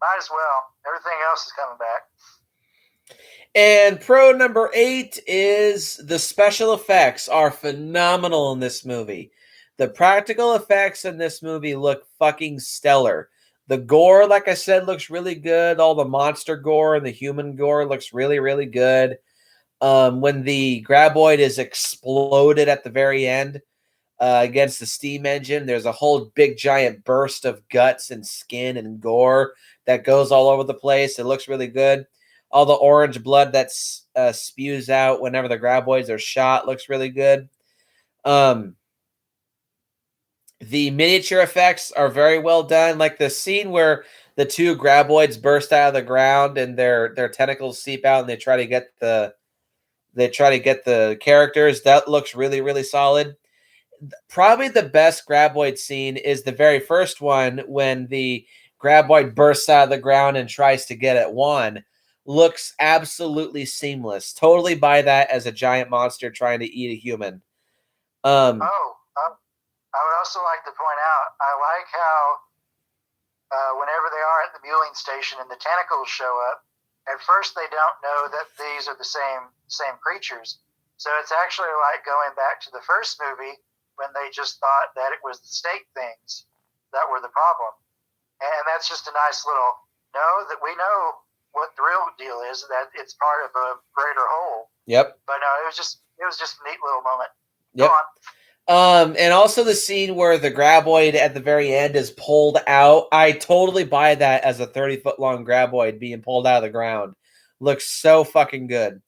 might as well. Everything else is coming back. And pro number 8 is the special effects are phenomenal in this movie. The practical effects in this movie look fucking stellar. The gore, like I said, looks really good. All the monster gore and the human gore looks really, really good. When the graboid is exploded at the very end against the steam engine, there's a whole big giant burst of guts and skin and gore that goes all over the place. It looks really good. All the orange blood that spews out whenever the graboids are shot looks really good. The miniature effects are very well done. Like the scene where the two graboids burst out of the ground and their tentacles seep out and they try to get the characters. That looks really, really solid. Probably the best graboid scene is the very first one when the graboid bursts out of the ground and tries to get at Juan. Looks absolutely seamless. Totally buy that as a giant monster trying to eat a human. I would also like to point out, I like how whenever they are at the muling station and the tentacles show up, at first they don't know that these are the same creatures. So it's actually like going back to the first movie when they just thought that it was the snake things that were the problem. And that's just a nice little that we know what the real deal is, that it's part of a greater whole. Yep. But no, it was just a neat little moment. Yep. Go on. And also the scene where the graboid at the very end is pulled out. I totally buy that as a 30-foot long graboid being pulled out of the ground. Looks so fucking good.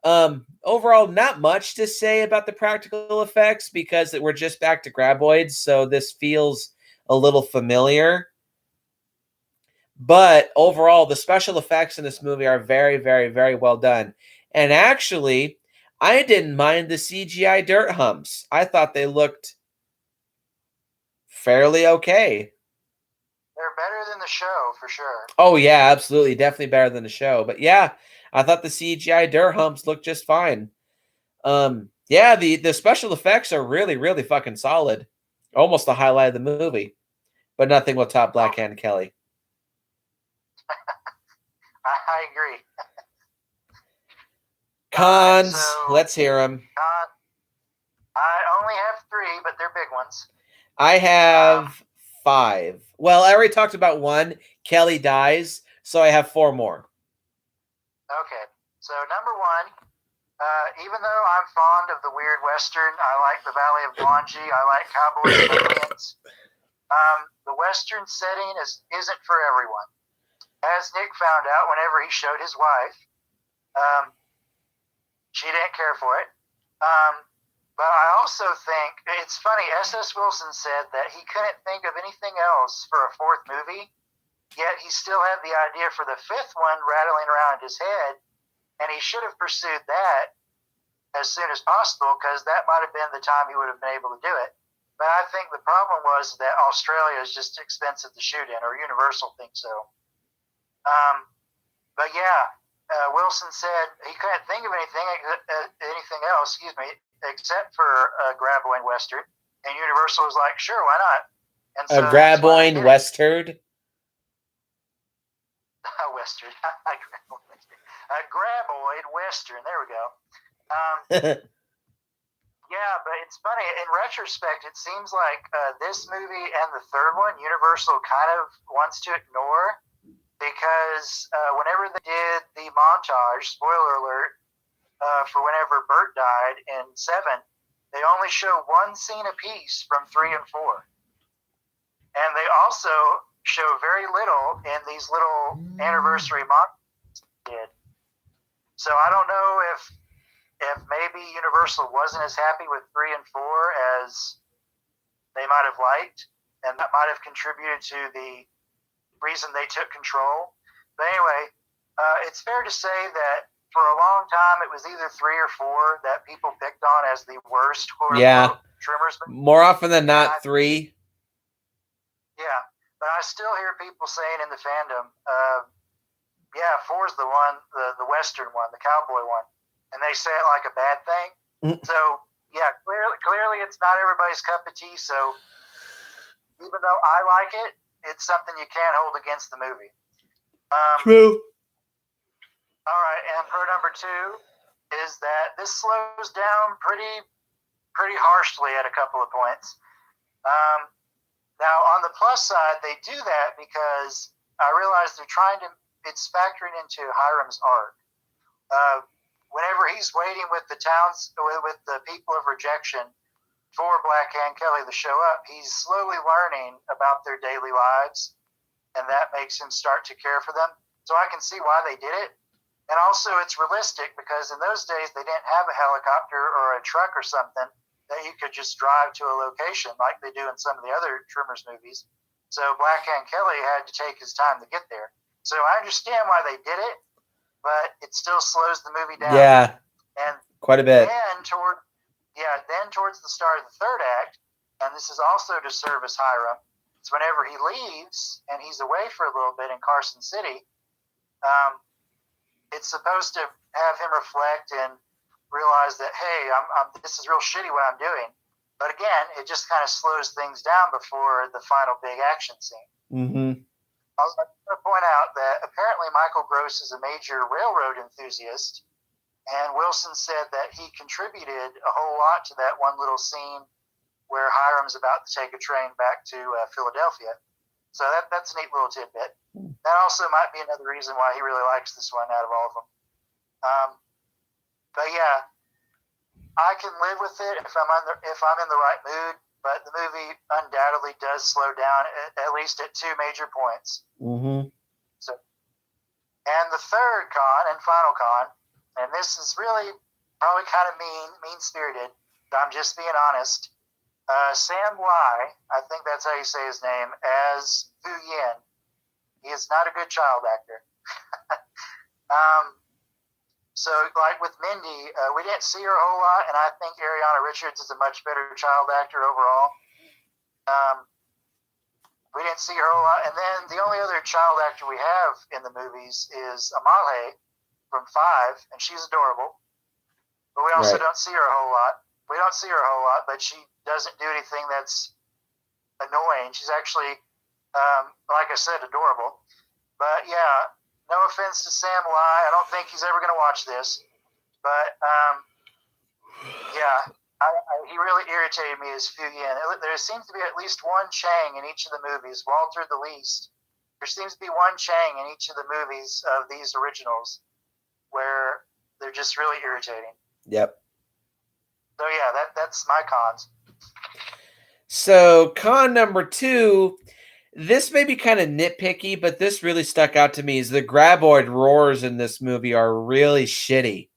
Overall, not much to say about the practical effects because we're just back to graboids, so this feels a little familiar. But overall, the special effects in this movie are very, very, very well done. And actually, I didn't mind the CGI dirt humps. I thought they looked fairly okay. They're better than the show, for sure. Oh, yeah, absolutely. Definitely better than the show. But yeah, I thought the CGI dirt humps looked just fine. Yeah, the special effects are really, really fucking solid. Almost the highlight of the movie. But nothing will top Black Hand Kelly. I agree. Cons, let's hear them. I only have 3, but they're big ones. I have 5. Well, I already talked about 1. Kelly dies, so I have 4 more. Okay, so number 1, even though I'm fond of the weird Western, I like the Valley of Guanji, I like cowboys and aliens, the Western setting isn't for everyone. As Nick found out whenever he showed his wife, she didn't care for it. But I also think, it's funny, S.S. Wilson said that he couldn't think of anything else for a 4th movie, yet he still had the idea for the 5th one rattling around his head, and he should have pursued that as soon as possible, because that might have been the time he would have been able to do it. But I think the problem was that Australia is just expensive to shoot in, or Universal thinks so. But yeah, Wilson said he couldn't think of anything else, except for a graboid Western. And Universal was like, sure, why not? And so a graboid Western? Western. A graboid Western. There we go. Yeah, but it's funny. In retrospect, it seems like this movie and the 3rd one, Universal kind of wants to ignore, because whenever they did the montage, spoiler alert, for whenever Bert died in 7, they only show 1 scene apiece from 3 and 4. And they also show very little in these little anniversary montages did. So I don't know if maybe Universal wasn't as happy with 3 and 4 as they might have liked, and that might have contributed to the reason they took control. But anyway, it's fair to say that for a long time it was either 3 or 4 that people picked on as the worst Tremors movie. More often than not 3. Yeah, but but I still hear people saying in the fandom, yeah, 4's the one, the Western one, the cowboy one, and they say it like a bad thing. So yeah, clearly it's not everybody's cup of tea. So even though I like it, it's something you can't hold against the movie. True. All right, and pro number 2 is that this slows down pretty harshly at a couple of points. Now, on the plus side, they do that because I realize it's factoring into Hiram's arc. Whenever he's waiting with the people of rejection for Black Hand Kelly to show up, he's slowly learning about their daily lives, and that makes him start to care for them. So I can see why they did it. And also, it's realistic because in those days, they didn't have a helicopter or a truck or something that you could just drive to a location like they do in some of the other Tremors movies. So Black Hand Kelly had to take his time to get there. So I understand why they did it, but it still slows the movie down. Yeah, and quite a bit. Then towards the start of the third act, and this is also to service Hiram, it's whenever he leaves and he's away for a little bit in Carson City, it's supposed to have him reflect and realize that, hey, this is real shitty what I'm doing. But again, it just kind of slows things down before the final big action scene. Mm-hmm. I was going to point out that apparently Michael Gross is a major railroad enthusiast, and Wilson said that he contributed a whole lot to that one little scene where Hiram's about to take a train back to Philadelphia. So that's a neat little tidbit. That also might be another reason why he really likes this one out of all of them. But yeah, I can live with it if I'm in the right mood. But the movie undoubtedly does slow down at least at 2 major points. Mm-hmm. So, and the third con and final con, and this is really probably kind of mean-spirited, but I'm just being honest. Sam Lai, I think that's how you say his name, as Fu Yin. He is not a good child actor. So, like with Mindy, we didn't see her a whole lot, and I think Ariana Richards is a much better child actor overall. We didn't see her a whole lot. And then the only other child actor we have in the movies is Amalhe from 5, and she's adorable. But we also don't see her a whole lot. We don't see her a whole lot, but she doesn't do anything that's annoying. She's actually, like I said, adorable. But yeah, no offense to Sam Lai. I don't think he's ever going to watch this. But yeah, he really irritated me as Fu Yin. There seems to be at least one Chang in each of the movies. Walter the least. There seems to be one Chang in each of the movies of these originals where they're just really irritating. Yep. So yeah, that's my cons. So con number 2, this may be kind of nitpicky, but this really stuck out to me, is the graboid roars in this movie are really shitty.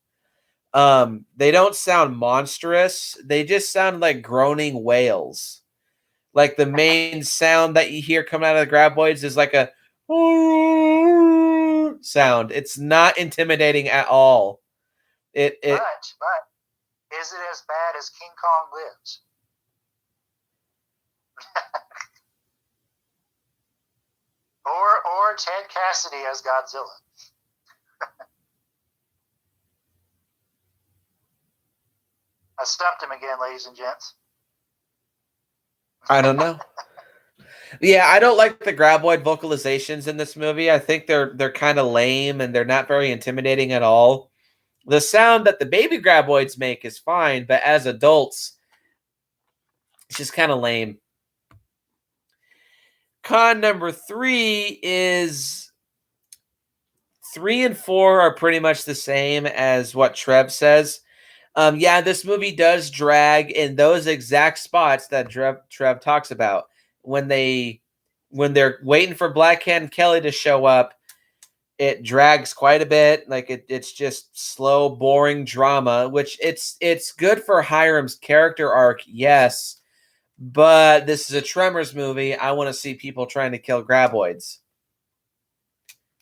They don't sound monstrous. They just sound like groaning whales. Like the main sound that you hear coming out of the graboids is like a sound. It's not intimidating at all. But is it as bad as King Kong Lives? or Ted Cassidy as Godzilla? I stumped him again, ladies and gents. I don't know. Yeah, I don't like the graboid vocalizations in this movie. I think they're kind of lame and they're not very intimidating at all. The sound that the baby graboids make is fine, but as adults, it's just kind of lame. Con number 3 is 3 and 4 are pretty much the same as what Trev says. Yeah, this movie does drag in those exact spots that Trev talks about. When they're waiting for Black Hand Kelly to show up, it drags quite a bit. Like it's just slow, boring drama, which it's good for Hiram's character arc, yes. But this is a Tremors movie. I want to see people trying to kill graboids.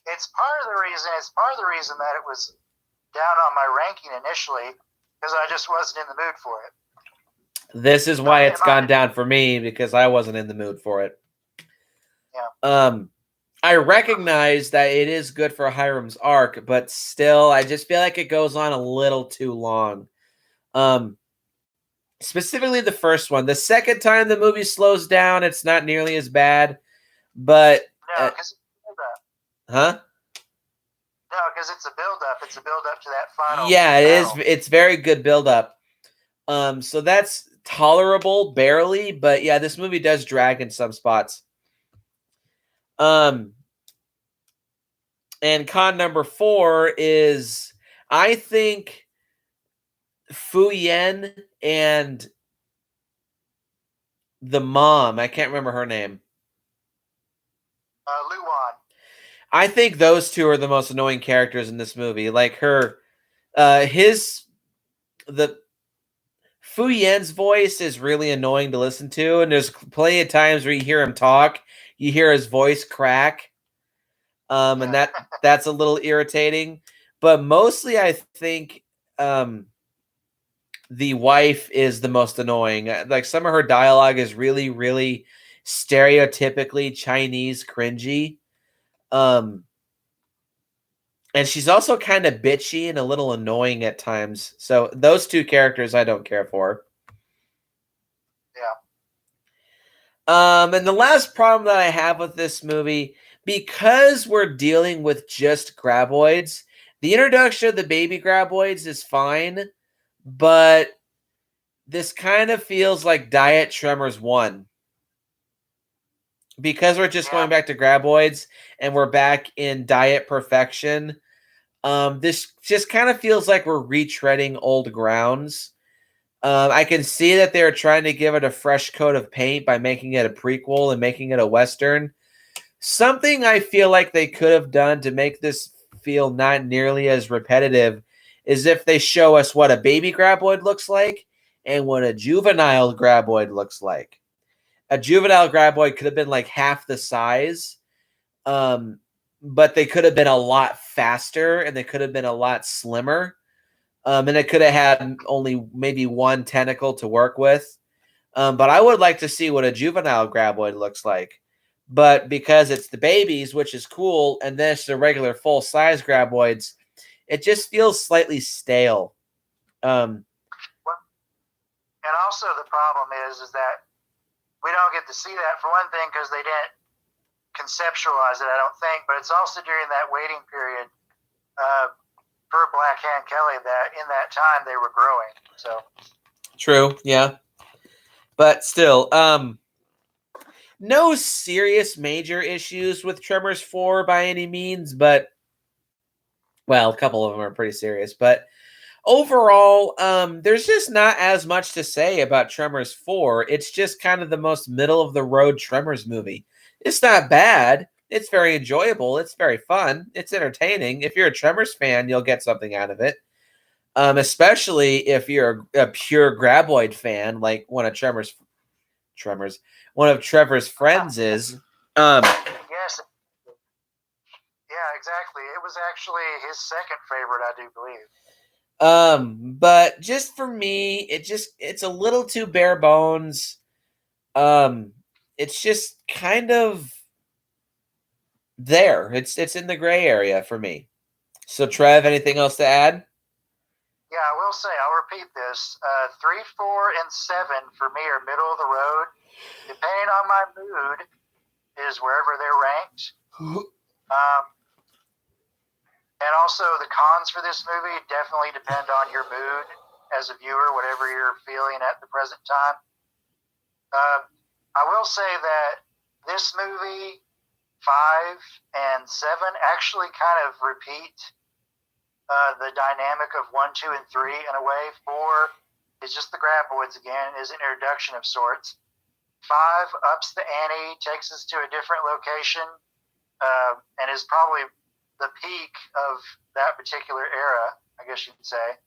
It's part of the reason that it was down on my ranking initially, because I just wasn't in the mood for it. This is why it's gone down for me, because I wasn't in the mood for it. Yeah. I recognize that it is good for Hiram's arc, but still, I just feel like it goes on a little too long. Specifically the first one. The second time the movie slows down, it's not nearly as bad. But No, because it's a build-up. huh? No, because it's a build-up. It's a build-up to that final. Yeah, it is. battle. It's very good build up. So that's tolerable, barely, but yeah, this movie does drag in some spots. And con number 4 is I think Fu Yen and the mom, I can't remember her name. Luan. I think those two are the most annoying characters in this movie. Like the Fu Yan's voice is really annoying to listen to, and there's plenty of times where you hear him talk, you hear his voice crack, and that's a little irritating. But mostly, I think the wife is the most annoying. Like some of her dialogue is really, really stereotypically Chinese cringy. And she's also kind of bitchy and a little annoying at times. So those two characters I don't care for. Yeah. And the last problem that I have with this movie, because we're dealing with just graboids, the introduction of the baby graboids is fine, but this kind of feels like Diet Tremors 1. Because we're just going back to graboids and we're back in diet perfection, this just kind of feels like we're retreading old grounds. I can see that they're trying to give it a fresh coat of paint by making it a prequel and making it a Western. Something I feel like they could have done to make this feel not nearly as repetitive is if they show us what a baby graboid looks like and what a juvenile graboid looks like. A juvenile graboid could have been like half the size, but they could have been a lot faster and they could have been a lot slimmer. And it could have had only maybe one tentacle to work with. But I would like to see what a juvenile graboid looks like. But because it's the babies, which is cool, and then it's the regular full-size graboids, it just feels slightly stale. And also the problem is that we don't get to see that for one thing because they didn't conceptualize it, I don't think. But it's also during that waiting period for Black Hand Kelly that in that time they were growing. So true, yeah. But still, no serious major issues with Tremors 4 by any means, but well, a couple of them are pretty serious. But overall, there's just not as much to say about Tremors 4. It's just kind of the most middle of the road Tremors movie. It's not bad. It's very enjoyable. It's very fun. It's entertaining. If you're a Tremors fan, you'll get something out of it. Especially if you're a pure graboid fan, like one of Trevor's friends is. Yes. Yeah, exactly. It was actually his second favorite, I do believe. But just for me, it's a little too bare bones. It's just kind of there. It's in the gray area for me. So Trev, anything else to add? Yeah, I will say, I'll repeat this. 3, 4, and 7 for me are middle of the road. Depending on my mood is wherever they're ranked. And also the cons for this movie definitely depend on your mood as a viewer, whatever you're feeling at the present time. I will say that this movie, 5 and 7, actually kind of repeat the dynamic of 1, 2, and 3 in a way. 4 is just the graboids again, is an introduction of sorts. 5 ups the ante, takes us to a different location, and is probably the peak of that particular era, I guess you could say.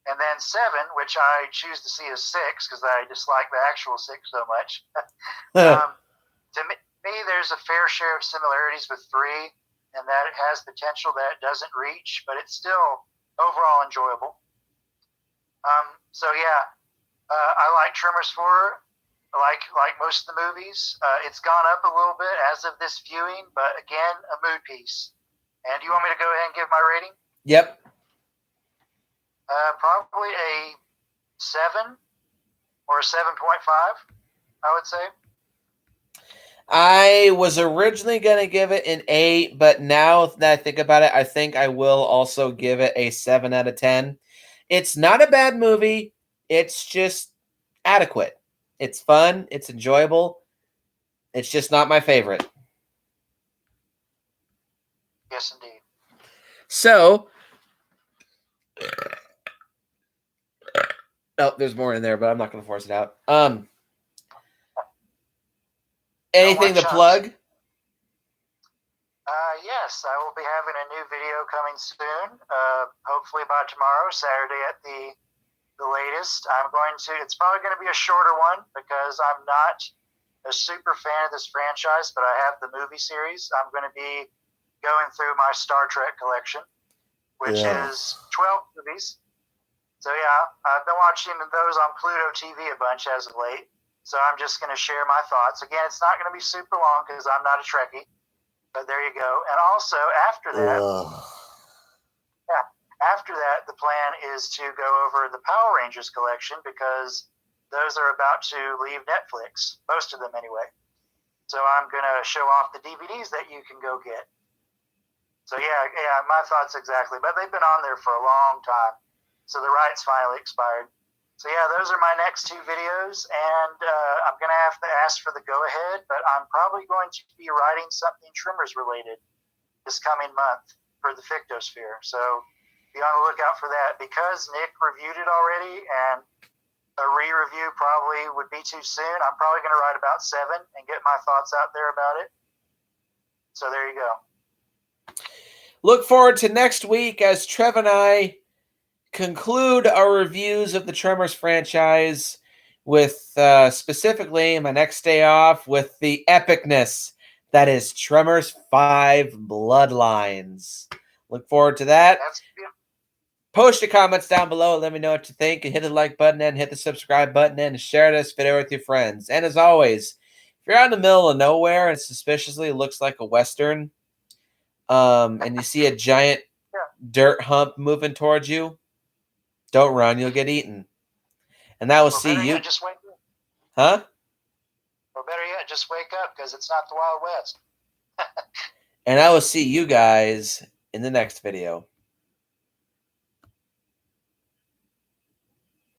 And then 7, which I choose to see as 6 because I dislike the actual 6 so much. To me, there's a fair share of similarities with 3, and that it has potential that it doesn't reach, but it's still overall enjoyable. So yeah, I like Tremors 4 like most of the movies. It's gone up a little bit as of this viewing, but again, a mood piece. And do you want me to go ahead and give my rating? Yep. Probably a 7 or a 7.5, I would say. I was originally going to give it an 8, but now that I think about it, I think I will also give it a 7 out of 10. It's not a bad movie. It's just adequate. It's fun. It's enjoyable. It's just not my favorite. Yes, indeed. So, oh, there's more in there, but I'm not going to force it out. Anything to plug? Yes, I will be having a new video coming soon. Hopefully by tomorrow, Saturday at the latest. It's probably going to be a shorter one because I'm not a super fan of this franchise, but I have the movie series. I'm going to be going through my Star Trek collection, which is 12 movies. So yeah, I've been watching those on Pluto TV a bunch as of late. So I'm just going to share my thoughts. Again, it's not going to be super long because I'm not a Trekkie. But there you go. And also after that, the plan is to go over the Power Rangers collection because those are about to leave Netflix, most of them anyway. So I'm going to show off the DVDs that you can go get. So yeah, my thoughts exactly. But they've been on there for a long time. So the rights finally expired. So yeah, those are my next 2 videos, and I'm going to have to ask for the go-ahead, but I'm probably going to be writing something Tremors related this coming month for the Fictosphere. So be on the lookout for that. Because Nick reviewed it already, and a re-review probably would be too soon, I'm probably going to write about 7 and get my thoughts out there about it. So there you go. Look forward to next week as Trev and I conclude our reviews of the Tremors franchise with specifically my next day off with the epicness that is Tremors 5 Bloodlines. Look forward to that. Post your comments down below. Let me know what you think. And hit the like button and hit the subscribe button and share this video with your friends. And as always, if you're out in the middle of nowhere and suspiciously looks like a Western, and you see a giant dirt hump moving towards you, don't run, you'll get eaten. And that will see you. Yet, just wake up. Huh? Or better yet, just wake up because it's not the Wild West. And I will see you guys in the next video.